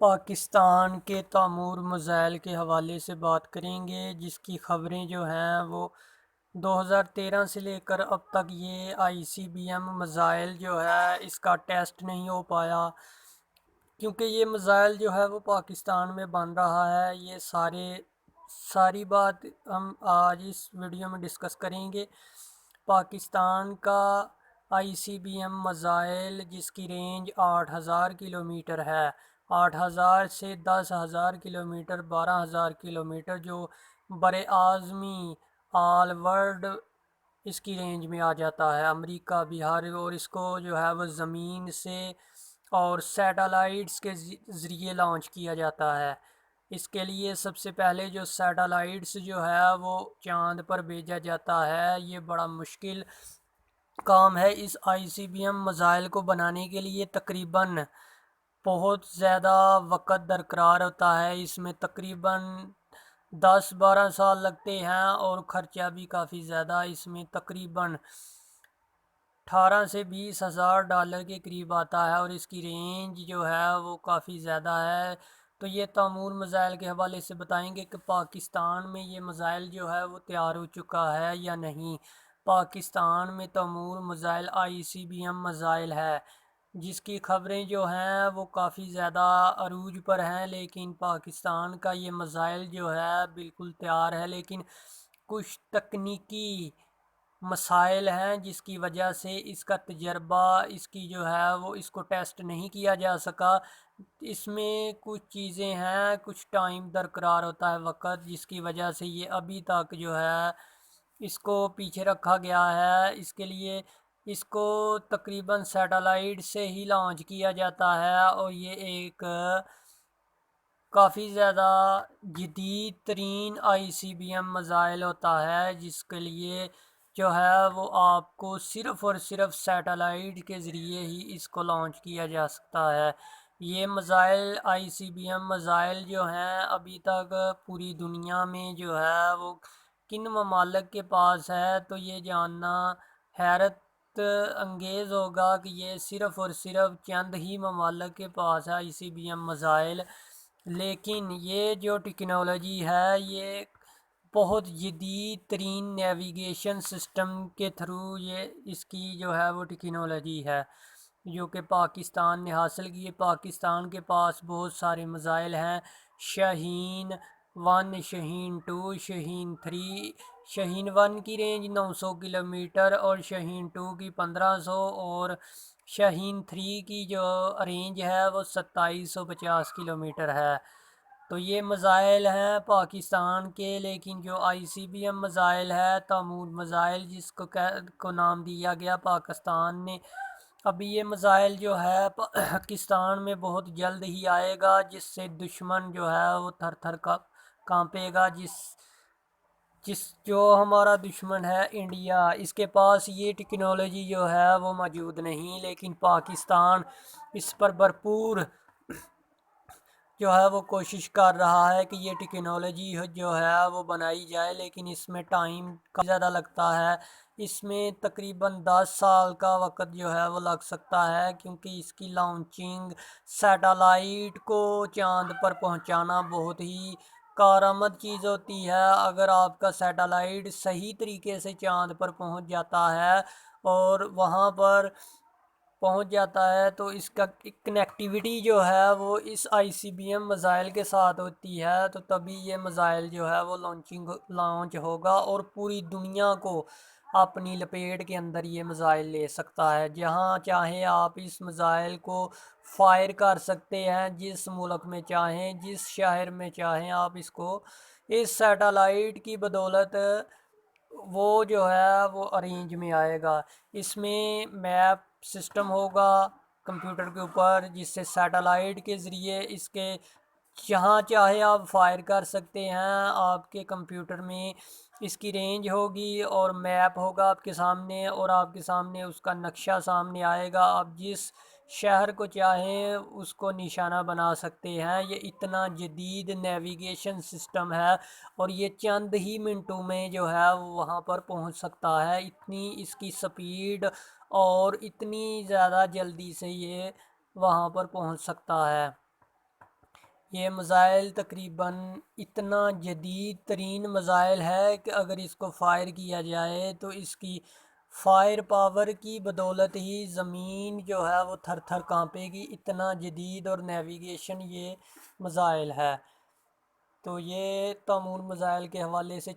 پاکستان کے Timur missile کے حوالے سے بات کریں گے، جس کی خبریں جو ہیں وہ 2013 سے لے کر اب تک یہ ICBM میزائل جو ہے اس کا ٹیسٹ نہیں ہو پایا، کیونکہ یہ میزائل جو ہے وہ پاکستان میں بن رہا ہے۔ یہ ساری بات ہم آج اس ویڈیو میں ڈسکس کریں گے۔ پاکستان کا ICBM میزائل جس کی رینج 8000 کلومیٹر ہے، 8000 سے 10,000 کلومیٹر، 12,000 کلومیٹر، جو بر اعظمی آل ورلڈ اس کی رینج میں آ جاتا ہے، امریکہ بھی اور اس کو جو ہے وہ زمین سے اور سیٹلائٹس کے ذریعے لانچ کیا جاتا ہے۔ اس کے لیے سب سے پہلے جو سیٹلائٹس جو ہے وہ چاند پر بھیجا جاتا ہے۔ یہ بڑا مشکل کام ہے۔ اس ICBM میزائل کو بنانے کے لیے تقریباً بہت زیادہ وقت درکار ہوتا ہے۔ اس میں تقریباً 10-12 سال لگتے ہیں اور خرچہ بھی کافی زیادہ، اس میں تقریباً 18 سے 20 ہزار ڈالر کے قریب آتا ہے، اور اس کی رینج جو ہے وہ کافی زیادہ ہے۔ تو یہ تیمور میزائل کے حوالے سے بتائیں گے کہ پاکستان میں یہ میزائل جو ہے وہ تیار ہو چکا ہے یا نہیں۔ پاکستان میں تیمور میزائل ICBM میزائل ہے، جس کی خبریں جو ہیں وہ کافی زیادہ عروج پر ہیں، لیکن پاکستان کا یہ میزائل جو ہے بالکل تیار ہے، لیکن کچھ تکنیکی مسائل ہیں جس کی وجہ سے اس کا تجربہ اس کی جو ہے وہ اس کو ٹیسٹ نہیں کیا جا سکا۔ اس میں کچھ چیزیں ہیں، کچھ ٹائم درکار ہوتا ہے وقت، جس کی وجہ سے یہ ابھی تک جو ہے اس کو پیچھے رکھا گیا ہے۔ اس کے لیے اس کو تقریباً سیٹلائٹ سے ہی لانچ کیا جاتا ہے، اور یہ ایک کافی زیادہ جدید ترین ICBM میزائل ہوتا ہے، جس کے لیے جو ہے وہ آپ کو صرف اور صرف سیٹلائٹ کے ذریعے ہی اس کو لانچ کیا جا سکتا ہے۔ یہ میزائل ICBM میزائل جو ہیں ابھی تک پوری دنیا میں جو ہے وہ کن ممالک کے پاس ہے، تو یہ جاننا حیرت انگیز ہوگا کہ یہ صرف اور صرف چند ہی ممالک کے پاس ہے ICBM میزائل۔ لیکن یہ جو ٹیکنالوجی ہے یہ بہت جدید ترین نیویگیشن سسٹم کے تھرو یہ اس کی جو ہے وہ ٹیکنالوجی ہے، جو کہ پاکستان نے حاصل کی ہے۔ پاکستان کے پاس بہت سارے میزائل ہیں، شاہین 1، شاہین 2، شاہین 3۔ شاہین 1 کی رینج 900 کلومیٹر اور شاہین 2 کی 1500، اور شاہین 3 کی جو رینج ہے وہ 2750 کلومیٹر ہے۔ تو یہ میزائل ہیں پاکستان کے، لیکن جو ICBM میزائل ہے، تیمور میزائل جس کو نام دیا گیا پاکستان نے، ابھی یہ میزائل جو ہے پاکستان میں بہت جلد ہی آئے گا، جس سے دشمن جو ہے وہ تھر تھر کانپے گا۔ جو ہمارا دشمن ہے انڈیا، اس کے پاس یہ ٹیکنالوجی جو ہے وہ موجود نہیں، لیکن پاکستان اس پر بھرپور جو ہے وہ کوشش کر رہا ہے کہ یہ ٹیکنالوجی جو ہے وہ بنائی جائے، لیکن اس میں ٹائم کافی زیادہ لگتا ہے۔ اس میں تقریباً 10 سال کا وقت جو ہے وہ لگ سکتا ہے، کیونکہ اس کی لانچنگ سیٹلائٹ کو چاند پر پہنچانا بہت ہی کارآمد چیز ہوتی ہے۔ اگر آپ کا سیٹلائٹ صحیح طریقے سے چاند پر پہنچ جاتا ہے اور وہاں پر پہنچ جاتا ہے، تو اس کا کنیکٹیویٹی جو ہے وہ اس ICBM میزائل کے ساتھ ہوتی ہے، تو تبھی یہ میزائل جو ہے وہ لانچ ہوگا اور پوری دنیا کو اپنی لپیٹ کے اندر یہ میزائل لے سکتا ہے۔ جہاں چاہیں آپ اس میزائل کو فائر کر سکتے ہیں، جس ملک میں چاہیں، جس شہر میں چاہیں، آپ اس کو اس سیٹلائٹ کی بدولت وہ جو ہے وہ ارینج میں آئے گا۔ اس میں میپ سسٹم ہوگا کمپیوٹر کے اوپر، جس سے سیٹلائٹ کے ذریعے اس کے جہاں چاہے آپ فائر کر سکتے ہیں۔ آپ کے کمپیوٹر میں اس کی رینج ہوگی اور میپ ہوگا آپ کے سامنے، اور آپ کے سامنے اس کا نقشہ سامنے آئے گا۔ آپ جس شہر کو چاہیں اس کو نشانہ بنا سکتے ہیں۔ یہ اتنا جدید نیویگیشن سسٹم ہے، اور یہ چند ہی منٹوں میں جو ہے وہ وہاں پر پہنچ سکتا ہے۔ اتنی اس کی سپیڈ اور اتنی زیادہ جلدی سے یہ وہاں پر پہنچ سکتا ہے۔ یہ میزائل تقریباً اتنا جدید ترین میزائل ہے کہ اگر اس کو فائر کیا جائے تو اس کی فائر پاور کی بدولت ہی زمین جو ہے وہ تھر تھر کانپے گی، اتنا جدید اور نیویگیشن یہ میزائل ہے۔ تو یہ تمور میزائل کے حوالے سے